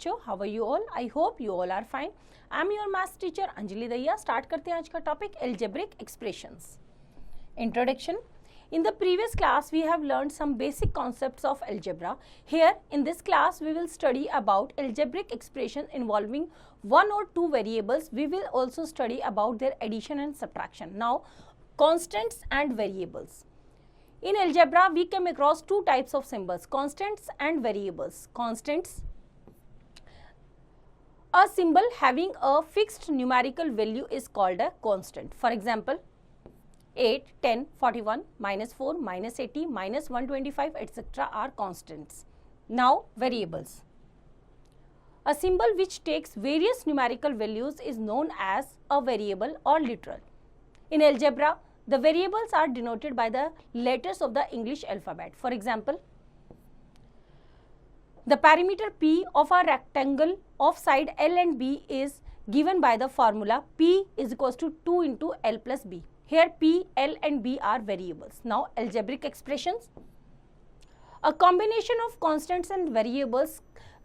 बच्चों, how are you all? I hope you all are fine. I am your maths teacher Anjali Daiya. Start करते हैं आज का topic algebraic expressions. Introduction. In the previous class, we have learned some basic concepts of algebra. Here, in this class, we will study about algebraic expressions involving one or two variables. We will also study about their addition and subtraction. Now, constants and variables. In algebra, we came across two types of symbols, constants and variables. Constants, a symbol having a fixed numerical value is called a constant. For example, 8, 10, 41, minus 4, minus 80, minus 125, etc. are constants. Now, variables. A symbol which takes various numerical values is known as a variable or literal. In algebra, the variables are denoted by the letters of the English alphabet. For example, the perimeter P of a rectangle of side L and B is given by the formula P is equals to 2 into L plus B. Here P, L and B are variables. Now algebraic expressions. A combination of constants and variables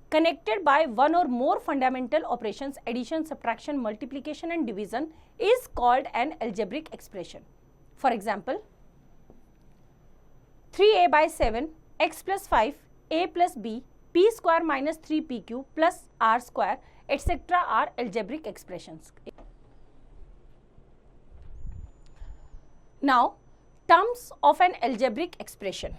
connected by one or more fundamental operations, addition, subtraction, multiplication and division is called an algebraic expression. For example, 3a by 7, x plus 5, a plus b, p square minus 3pq plus r square, etc. are algebraic expressions. Now, terms of an algebraic expression.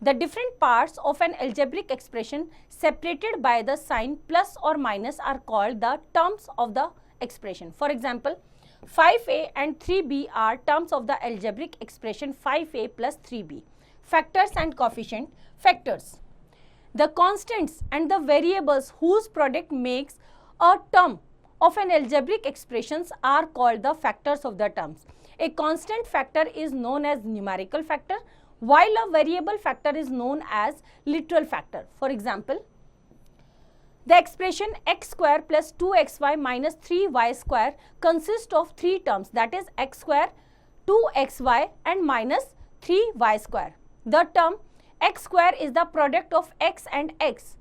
The different parts of an algebraic expression separated by the sign plus or minus are called the terms of the expression. For example, 5a and 3b are terms of the algebraic expression 5a plus 3b. Factors and coefficient. Factors. The constants and the variables whose product makes a term of an algebraic expressions are called the factors of the terms. A constant factor is known as numerical factor, while a variable factor is known as literal factor. For example, the expression x square plus 2xy minus 3y square consists of three terms, that is x square, 2xy and minus 3y square. The term x square is the product of x and x,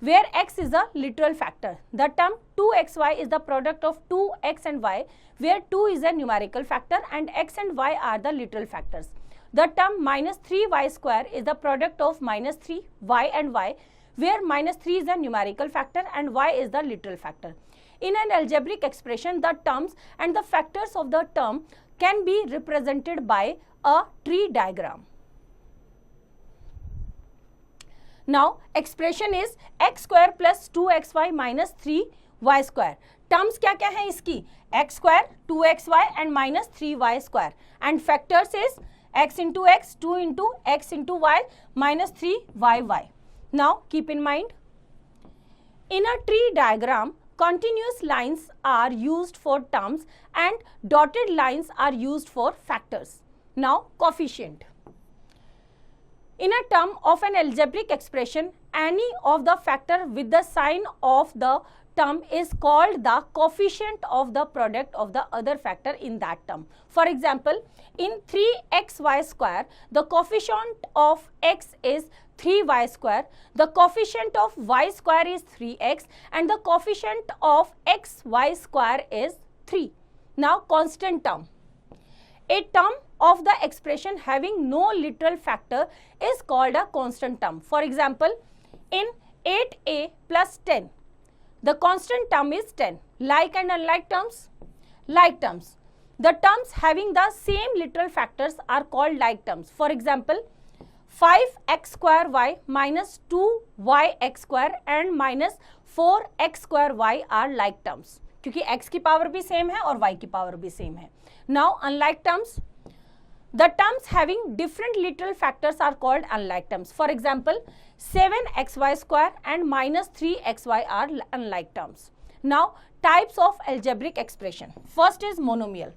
where x is a literal factor. The term 2xy is the product of 2x and y, where 2 is a numerical factor and x and y are the literal factors. The term minus 3y square is the product of minus 3y and y, where minus 3 is a numerical factor and y is the literal factor. In an algebraic expression, the terms and the factors of the term can be represented by a tree diagram. Now, expression is x square plus 2xy minus 3y square. Terms क्या क्या है इसकी? x square, 2xy and minus 3y square. And factors is x into x, 2 into x into y minus 3y. Now, keep in mind, in a tree diagram, continuous lines are used for terms and dotted lines are used for factors. Now, coefficient. In a term of an algebraic expression, any of the factor with the sign of the term is called the coefficient of the product of the other factor in that term. For example, in 3xy square, the coefficient of x is 3y square, the coefficient of y square is 3x and the coefficient of xy square is 3. Now, constant term. A term of the expression having no literal factor is called a constant term. For example, in 8a plus 10, the constant term is 10. Like and unlike terms? Like terms. The terms having the same literal factors are called like terms. For example, 5x square y minus 2yx square and minus 4x square y are like terms. क्योंकि x की power भी same है और y की power भी same है. Now, unlike terms. The terms having different literal factors are called unlike terms. For example, 7xy square and minus 3xy are unlike terms. Now, types of algebraic expression. First is monomial.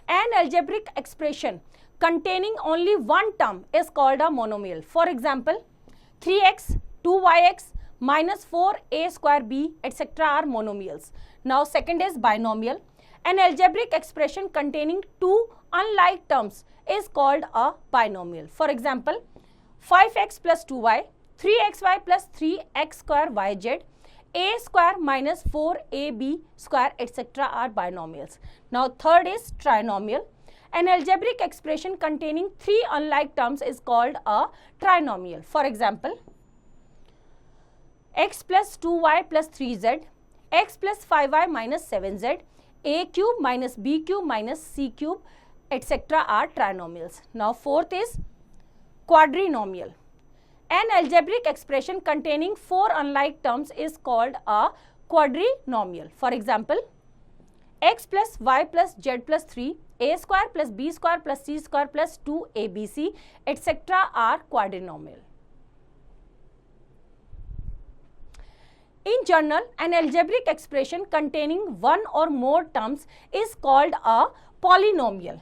An algebraic expression containing only one term is called a monomial. For example, 3x, 2yx, minus 4a square b, etc. are monomials. Now, second is binomial. An algebraic expression containing two unlike terms is called a binomial. For example, 5x plus 2y, 3xy plus 3x square yz, a square minus 4ab square etc. are binomials. Now third is trinomial. An algebraic expression containing three unlike terms is called a trinomial. For example, x plus 2y plus 3z, x plus 5y minus 7z, a cube minus b cube minus c cube etc. are trinomials. Now fourth is quadrinomial. An algebraic expression containing four unlike terms is called a quadrinomial. For example, x plus y plus z plus 3, a square plus b square plus c square plus 2abc etc. are quadrinomial. In general, an algebraic expression containing one or more terms is called a polynomial.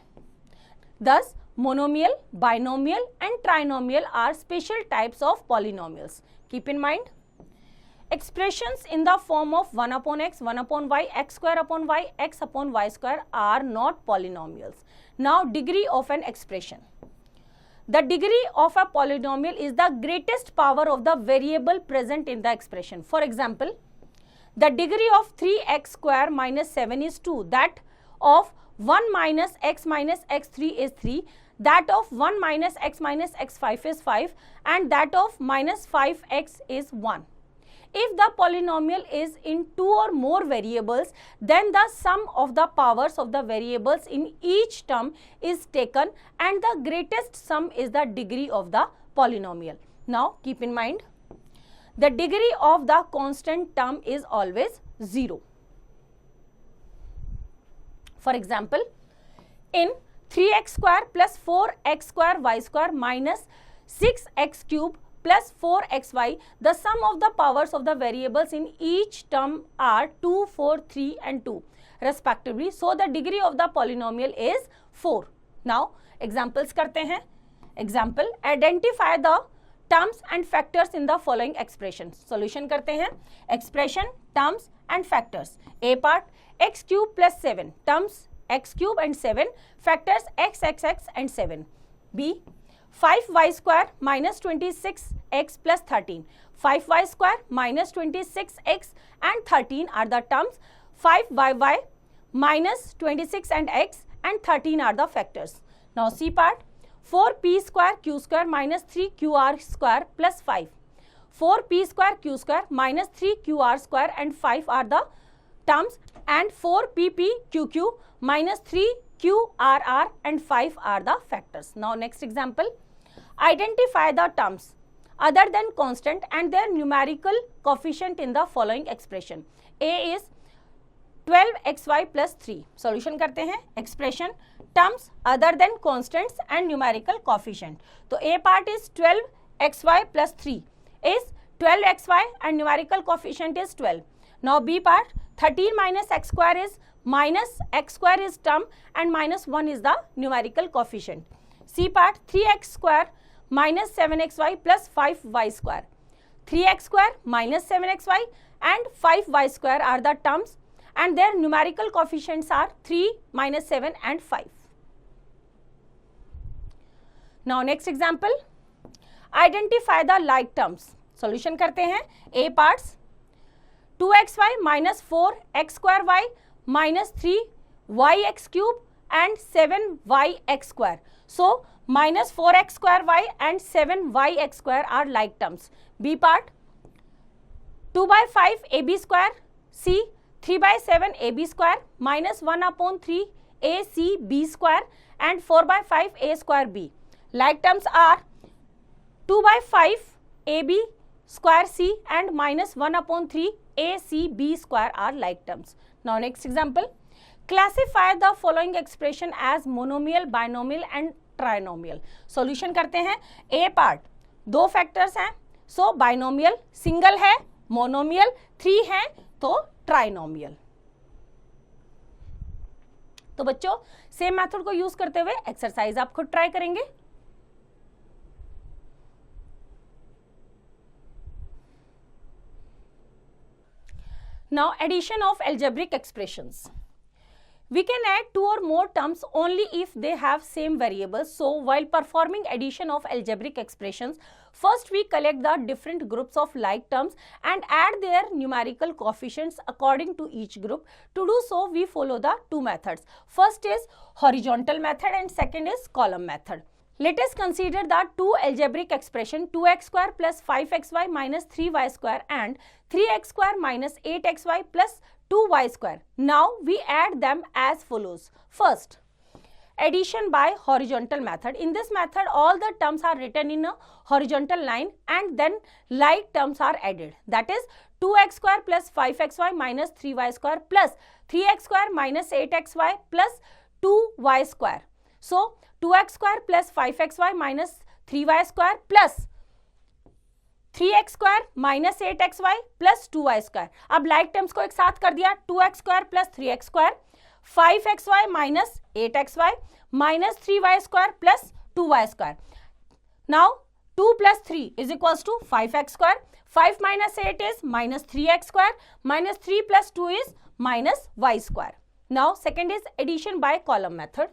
Thus, monomial, binomial and trinomial are special types of polynomials. Keep in mind, expressions in the form of 1 upon x, 1 upon y, x square upon y, x upon y square are not polynomials. Now, degree of an expression. The degree of a polynomial is the greatest power of the variable present in the expression. For example, the degree of 3x square minus 7 is 2, that of 1 minus x3 is 3, that of 1 minus x5 is 5 and that of minus 5x is 1. If the polynomial is in two or more variables, then the sum of the powers of the variables in each term is taken and the greatest sum is the degree of the polynomial. Now keep in mind, the degree of the constant term is always 0. For example, in 3x square plus 4x square y square minus 6x cube plus 4xy, the sum of the powers of the variables in each term are 2, 4, 3 and 2 respectively. So, the degree of the polynomial is 4. Now, examples करते हैं. Example, identify the terms and factors in the following expressions. Solution करते हैं. Expression, terms and factors. A part, x cube plus 7, terms x cube and 7, factors x and 7. B, 5y square minus 26x plus 13. 5y square minus 26x and 13 are the terms. 5y minus 26 and x and 13 are the factors. Now C part, 4p square q square minus 3qr square plus 5. 4p square q square minus 3qr square and 5 are the terms and 4pp qq minus 3qrr and 5 are the factors. Now next example, identify the terms other than constant and their numerical coefficient in the following expression. A is 12xy plus 3. Solution करते हैं. Expression, terms other than constants and numerical coefficient. तो A part is 12xy plus 3 is 12xy and numerical coefficient is 12. Now B part, 13 minus x square is minus x square is term and minus 1 is the numerical coefficient. C part, 3x square minus 7xy plus 5y square. 3x square minus 7xy and 5y square are the terms and their numerical coefficients are 3, minus 7 and 5. Now next example, identify the like terms. Solution करते हैं. A parts, 2xy minus 4x square y minus 3yx cube and 7yx square. So, minus 4x square y and 7yx square are like terms. B part, 2 by 5 ab square, C, 3 by 7 ab square minus 1 upon 3 ac b square and 4 by 5 a square b. Like terms are 2 by 5 ab square c and minus 1 upon 3 a c b square are like terms. Now next example, classify the following expression as monomial, binomial and trinomial. Solution करते हैं. A part, 2 factors हैं, so binomial, single है, monomial, 3 हैं, तो trinomial. तो बच्चों same method को use करते हुए एक्सरसाइज आप खुद ट्राई करेंगे. Now addition of algebraic expressions. We can add two or more terms only if they have same variables. So while performing addition of algebraic expressions, first we collect the different groups of like terms and add their numerical coefficients according to each group. To do so, we follow the two methods. First is horizontal method and second is column method. Let us consider the two algebraic expression 2x square plus 5xy minus 3y square and 3x square minus 8xy plus 2y square. Now we add them as follows. First, addition by horizontal method. In this method, all the terms are written in a horizontal line and then like terms are added. That is 2x square plus 5xy minus 3y square plus 3x square minus 8xy plus 2y square. So 2x square plus 5xy minus 3y square plus 3x square minus 8xy plus 2y square. अब like terms को एक साथ कर दिया 2x square plus 3x square 5xy minus 8xy minus 3y square plus 2y square. Now 2 plus 3 is equals to 5x square. 5 minus 8 is minus 3x square. Minus 3 plus 2 is minus y square. Now second is addition by column method.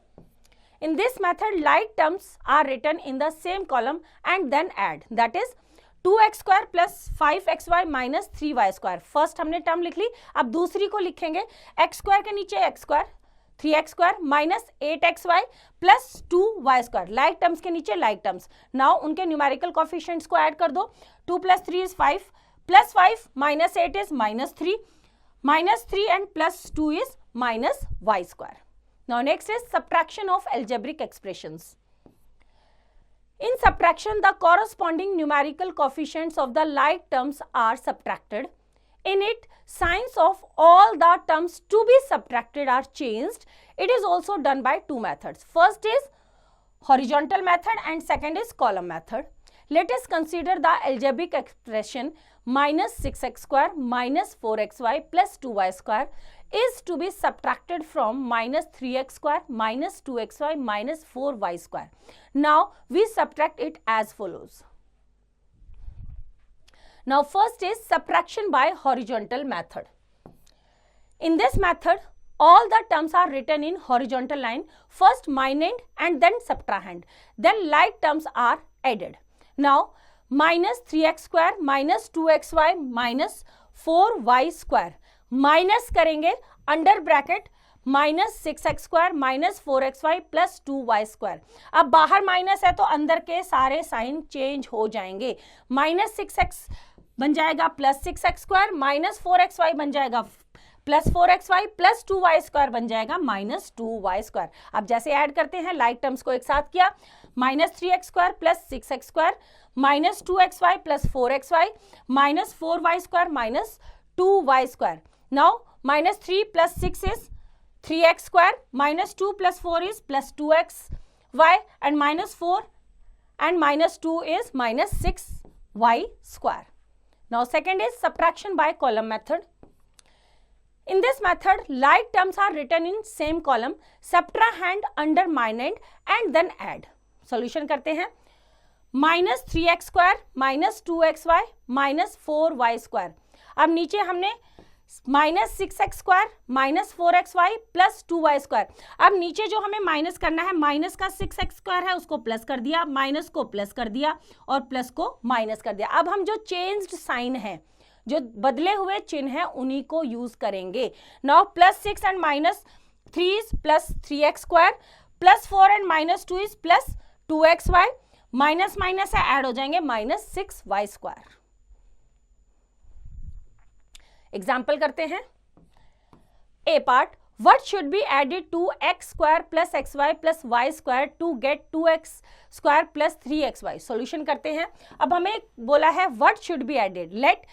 In this method, like terms are written in the same column and then add. That is 2x square plus 5xy minus 3y square. First हमने term लिख ली, अब दूसरी को लिखेंगे x square के नीचे x square 3x square minus 8xy plus 2y square. Like terms के नीचे लाइक टर्म्स. नाउ उनके न्यूमेरिकल कोफिशिएंट्स को ऐड कर दो. 2 plus 3 is 5 plus 5 minus 8 is minus 3 and plus 2 is minus y square. Now next is subtraction of algebraic expressions. In subtraction, the corresponding numerical coefficients of the like terms are subtracted. In it, signs of all the terms to be subtracted are changed. It is also done by two methods. First is horizontal method and second is column method. Let us consider the algebraic expression minus 6x square minus 4xy plus 2y square is to be subtracted from minus 3x square minus 2xy minus 4y square. Now we subtract it as follows. Now first is subtraction by horizontal method. In this method, all the terms are written in horizontal line. First minus and then subtrahend. Then like terms are added. Now minus 3x square minus 2xy minus 4y square. Minus करेंगे under bracket minus 6x square minus 4xy plus 2y square. अब बाहर minus है तो अंदर के सारे sign change हो जाएंगे. माइनस 6x बन जाएगा plus 6x square minus 4xy बन जाएगा plus 4xy plus 2y square बन जाएगा माइनस 2y स्क्वायर. अब जैसे ऐड करते हैं लाइक टर्म्स को एक साथ किया minus 3x square plus 6x square minus 2xy plus 4xy minus 4y square minus 2y square. Now minus 3 plus 6 is 3x square minus 2 plus 4 is plus 2xy and minus 4 and minus 2 is minus 6y square. Now second is subtraction by column method. In this method, like terms are written in same column, subtrahend under minus and then add. Solution करते हैं. Minus 3x square minus 2xy minus 4y square. अब नीचे हमने minus 6x square minus 4xy plus 2y square. अब नीचे जो हमें minus करना है माइनस का 6x स्क्वायर है उसको प्लस कर दिया, माइनस को प्लस कर दिया और प्लस को माइनस कर दिया. अब हम जो चेंज्ड साइन है, जो बदले हुए चिन्ह है, उन्हीं को यूज करेंगे. Now plus 6 and minus 3 is plus 3x square plus 4 and minus 2 is plus 2xy minus minus है ऐड हो जाएंगे माइनस 6y स्क्वायर. एग्जाम्पल करते हैं. A part, what should be added to x square plus xy plus y square to get 2x square plus 3xy. Solution करते हैं. अब हमें बोला है what should be added. Let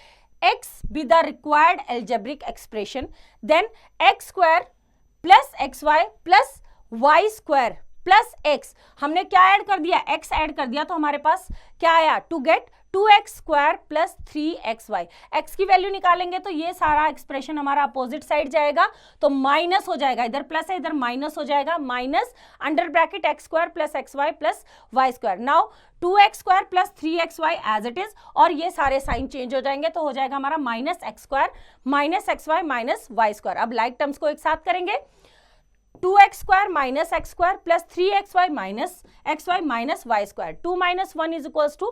x be the required algebraic expression, then x square plus xy plus y square plus x. हमने क्या add कर दिया, x ऐड कर दिया, तो हमारे पास क्या आया, to get 2x square plus 3xy. x की वैल्यू निकालेंगे तो ये सारा एक्सप्रेशन हमारा अपोजिट साइड जाएगा तो माइनस हो जाएगा. इधर प्लस है इधर माइनस हो जाएगा. Minus under bracket x square plus xy plus y square. Now 2x square plus 3xy as it is और ये सारे साइन चेंज हो जाएंगे तो हो जाएगा हमारा minus x square minus xy minus y square. अब लाइक टर्म्स को एक साथ करेंगे. 2x square minus x square plus 3xy minus xy minus y square. 2 minus 1 is equals to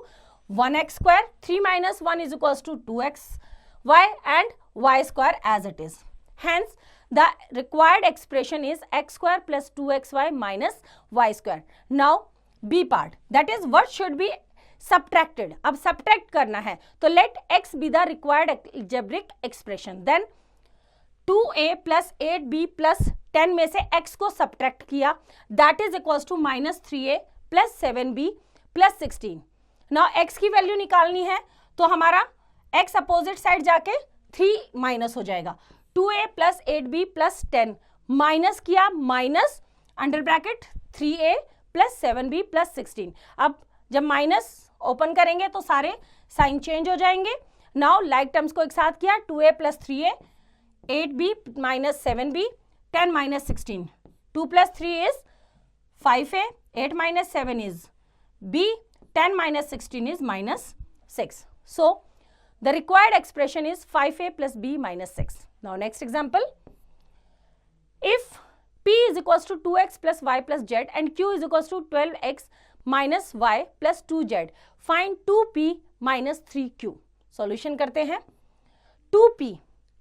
1x square. 3 minus 1 is equals to 2xy and y square as it is. Hence, the required expression is x square plus 2xy minus y square. Now, B part, that is what should be subtracted. अब subtract करना है, तो let x be the required algebraic expression. Then 2a plus 8b plus 10 में से x को subtract किया, that is equals to minus 3a plus 7b plus 16. Now x की value निकालनी है, तो हमारा x अपोजिट साइड जाके 3 माइनस हो जाएगा. 2a plus 8b plus 10 minus किया, minus under bracket 3a plus 7b plus 16. अब जब माइनस ओपन करेंगे तो सारे साइन चेंज हो जाएंगे. नाउ लाइक टर्म्स को एक साथ किया, 2a plus 3a, 8b minus 7b, 10 minus 16. 2 plus 3 is 5a, 8 minus 7 is b, 10 minus 16 is minus 6. So, the required expression is 5a plus b minus 6. Now, next example. If p is equals to 2x plus y plus z and q is equals to 12x minus y plus 2z, find 2p minus 3q. Solution करते हैं. 2p,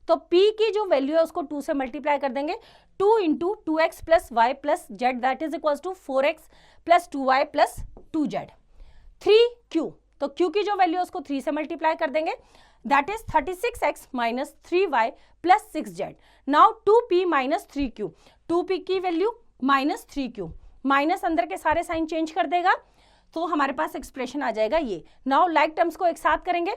तो p की जो value है उसको 2 से multiply कर देंगे. 2 into 2x plus y plus z that is equals to 4x plus 2y plus 2z. 3q, तो q की जो वैल्यू है उसको 3 से मल्टीप्लाई कर देंगे, that is 36x minus 3y plus 6z. Now 2p minus 3q, 2p की value minus 3q, minus अंदर के सारे साइन चेंज कर देगा, तो हमारे पास एक्सप्रेशन आ जाएगा ये. नाउ लाइक टर्म्स को एक साथ करेंगे,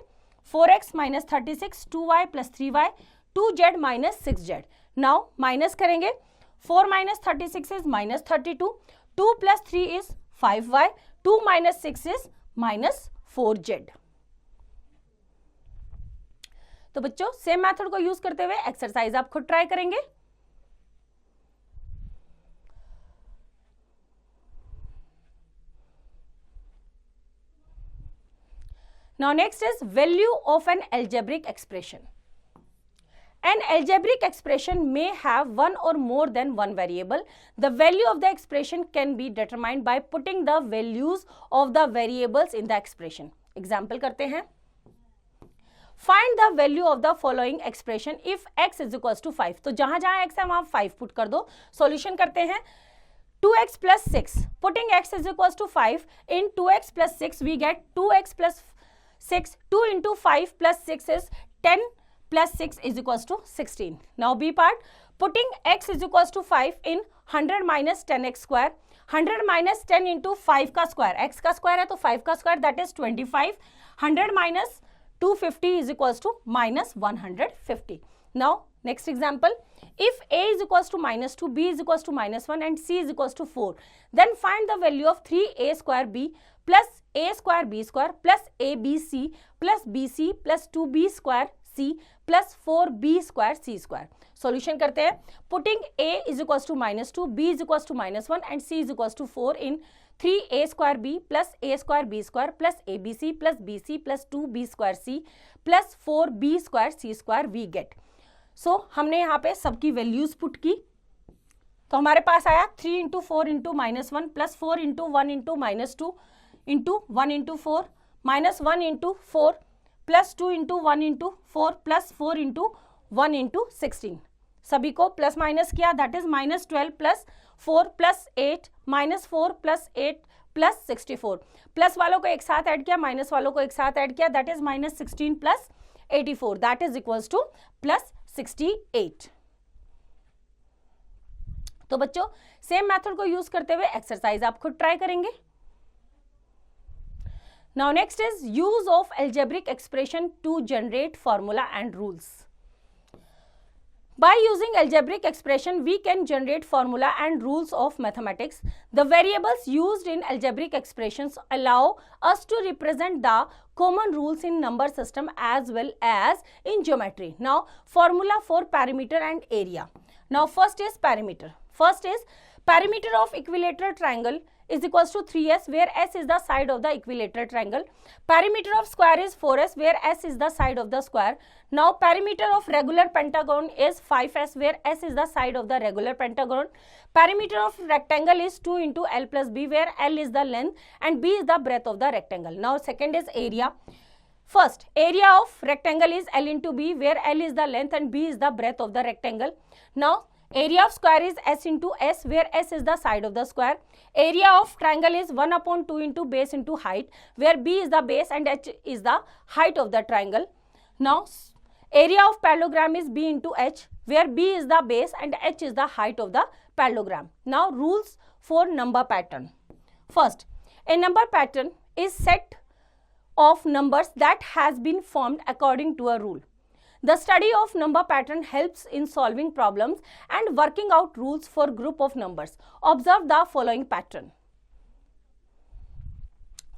4x minus 36, 2y plus 3y, 2z minus 6z. Now minus करेंगे, 4 minus 36 is minus 32, 2 plus 3 is 5y, 2 minus 6 is minus 4z. तो बच्चों सेम मेथड को यूज करते हुए एक्सरसाइज आप खुद ट्राई करेंगे. Now next is value of an algebraic expression. An algebraic expression may have one or more than one variable. The value of the expression can be determined by putting the values of the variables in the expression. Example करते हैं. Find the value of the following expression if x is equals to 5. तो जहां जहां x है वहां 5 put कर दो. Solution करते हैं. 2x plus 6. Putting x is equals to 5 in 2x plus 6 we get 2x plus 6. 2 into 5 plus 6 is 10 plus 6 is equals to 16. Now B part, putting x is equals to 5 in 100 minus 10x square. 100 minus 10 into 5 का square, x का square है तो 5 का square that is 25. 100 minus 250 is equals to minus 150. Now next example, if a is equals to minus 2, b is equals to minus 1 and c is equals to 4, then find the value of 3a square b plus a square b square plus abc plus bc plus 2b square c plus 4b square c square. Solution करते हैं. Putting a is equals to minus 2, b is equals to minus 1 and c is equals to 4 in 3a square b plus a square b square plus abc plus bc plus 2b square c plus 4b square c square we get. So हमने यहाँ पे सबकी values put की, तो हमारे पास आया 3 into 4 into minus 1 plus 4 into 1 into minus 2 into 1 into 4 minus 1 into 4 plus 2 into 1 into 4 plus 4 into 1 into 16. सभी को प्लस माइनस किया, that is minus 12 plus 4 plus 8 minus 4 plus 8 plus 64. Plus वालों को एक साथ ऐड किया, माइनस वालों को एक साथ ऐड किया, that is minus 16 plus 84, that is equals two plus 68. तो बच्चों सेम मेथड को यूज करते हुए एक्सरसाइज आप खुद ट्राई करेंगे. Now next is use of algebraic expression to generate formula and rules. By using algebraic expression, we can generate formula and rules of mathematics. The variables used in algebraic expressions allow us to represent the common rules in number system as well as in geometry. Now, formula for perimeter and area. Now, first is perimeter. First is Perimeter of equilateral triangle is equals to 3s, where s is the side of the equilateral triangle. Perimeter of square is 4s, where s is the side of the square. Now perimeter of regular pentagon is 5s, where s is the side of the regular pentagon. Perimeter of rectangle is 2 into l plus b, where l is the length and b is the breadth of the rectangle. Now second is area. First, area of rectangle is l into b, where l is the length and b is the breadth of the rectangle. Now area of square is s into s, where s is the side of the square. Area of triangle is 1 upon 2 into base into height, where b is the base and h is the height of the triangle. Now area of parallelogram is b into h, where b is the base and h is the height of the parallelogram. Now rules for number pattern. First, a number pattern is set of numbers that has been formed according to a rule. The study of number pattern helps in solving problems and working out rules for group of numbers. Observe the following pattern.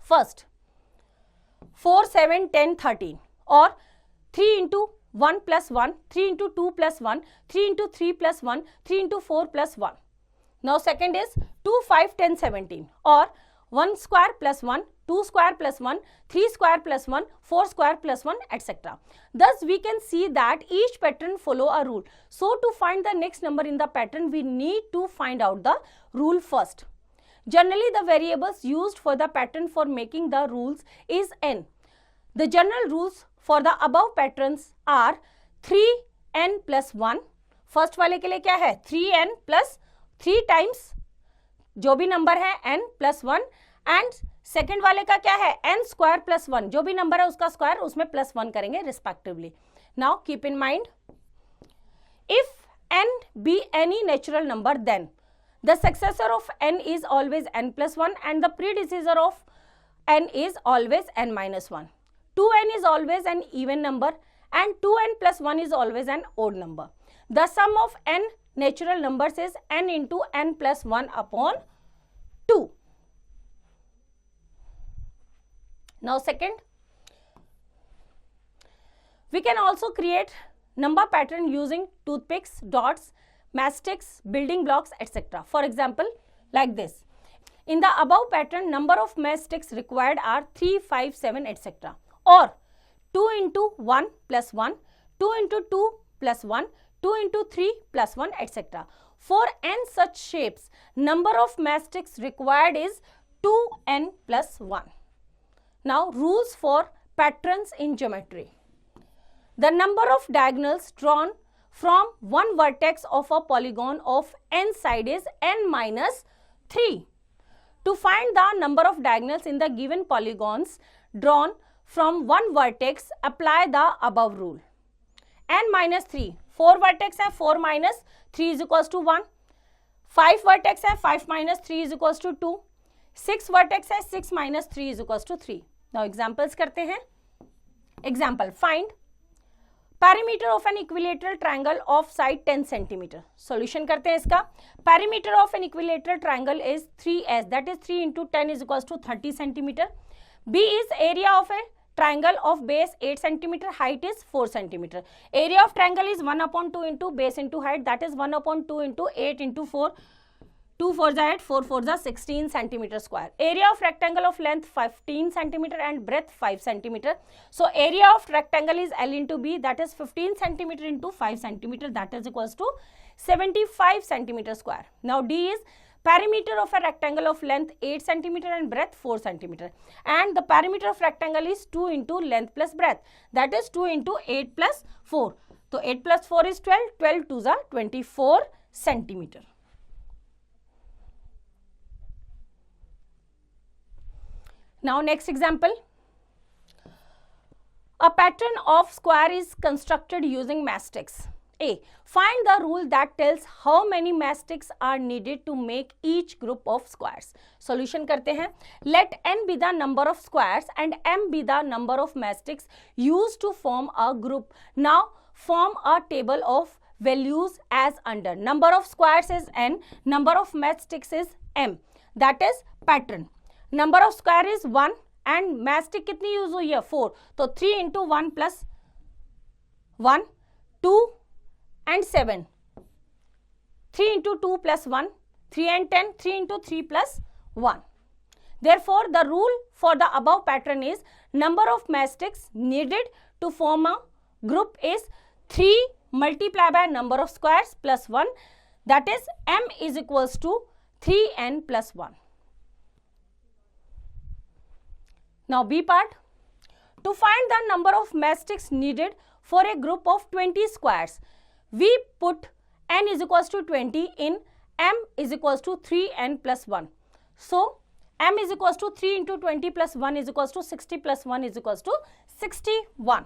First, 4, 7, 10, 13, or 3 into 1 plus 1, 3 into 2 plus 1, 3 into 3 plus 1, 3 into 4 plus 1. Now second is 2, 5, 10, 17, or 1 square plus 1, 2 square plus 1, 3 square plus 1, 4 square plus 1, etc. Thus, we can see that each pattern follow a rule. So, to find the next number in the pattern, we need to find out the rule first. Generally, the variables used for the pattern for making the rules is n. The general rules for the above patterns are 3n plus 1. First वाले के लिए क्या है? 3n plus 3 times जो भी number है n plus 1, and second वाले का क्या है? n स्क्वायर प्लस 1, जो भी नंबर है उसका स्क्वायर उसमें प्लस 1 करेंगे respectively. Now keep in mind, if n be any natural number, then the successor of n is always n plus 1 and the predecessor of n is always n minus 1. 2n is always an even number and 2n plus 1 is always an odd number. The sum of n natural numbers is n into n plus 1 upon 2. Now second, we can also create number pattern using toothpicks, dots, matchsticks, building blocks, etc. For example, like this. In the above pattern, number of matchsticks required are 3, 5, 7, etc. Or 2 into 1 plus 1, 2 into 2 plus 1, 2 into 3 plus 1, etc. For n such shapes, number of matchsticks required is 2n plus 1. Now, rules for patterns in geometry. The number of diagonals drawn from one vertex of a polygon of n side is n minus 3. To find the number of diagonals in the given polygons drawn from one vertex, apply the above rule. n minus 3, 4 vertex है, 4 minus 3 is equals to 1. 5 vertex है, 5 minus 3 is equals to 2. 6 vertex है, 6 minus 3 is equals to 3. Now examples करते हैं. Example, find perimeter of an equilateral triangle of side 10 centimeter. Solution करते हैं इसका. Perimeter of an equilateral triangle is 3s, that is 3 into 10 is equals to 30 centimeter. B is area of a triangle of base 8 centimeter, height is 4 centimeter. Area of triangle is 1 upon 2 into base into height, that is 1 upon 2 into 8 into 4. 2 4 is 8, 4 4 is 16 centimeter square. Area of rectangle of length 15 centimeter and breadth 5 centimeter. So area of rectangle is L into B, that is 15 centimeter into 5 centimeter, that is equals to 75 centimeter square. Now D is perimeter of a rectangle of length 8 centimeter and breadth 4 centimeter. And the perimeter of rectangle is 2 into length plus breadth, that is 2 into 8 plus 4. So 8 plus 4 is 12, 12 2 is 24 centimeter. Now next example. A pattern of square is constructed using matchsticks. A. Find the rule that tells how many matchsticks are needed to make each group of squares. Solution करते हैं. Let n be the number of squares and m be the number of matchsticks used to form a group. Now form a table of values as under. Number of squares is n, number of matchsticks is m. That is pattern. Number of square is 1 and matchstick कितनी use हुई है? 4. तो 3 into 1 plus 1, 2 and 7. 3 into 2 plus 1, 3 and 10, 3 into 3 plus 1. Therefore, the rule for the above pattern is number of match sticks needed to form a group is 3 multiplied by number of squares plus 1, that is m is equals to 3n plus 1. Now B part. To find the number of matchsticks needed for a group of 20 squares, we put n is equals to 20 in m is equals to 3n plus 1. So m is equals to 3 into 20 plus 1 is equals to 60 plus 1 is equals to 61.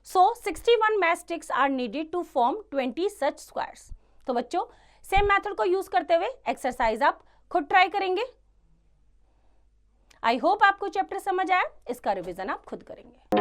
So 61 matchsticks are needed to form 20 such squares. तो बच्चों same method को use करते हुए exercise आप खुद try करेंगे. I hope आपको chapter समझ आया. इसका रिवीजन आप खुद करेंगे.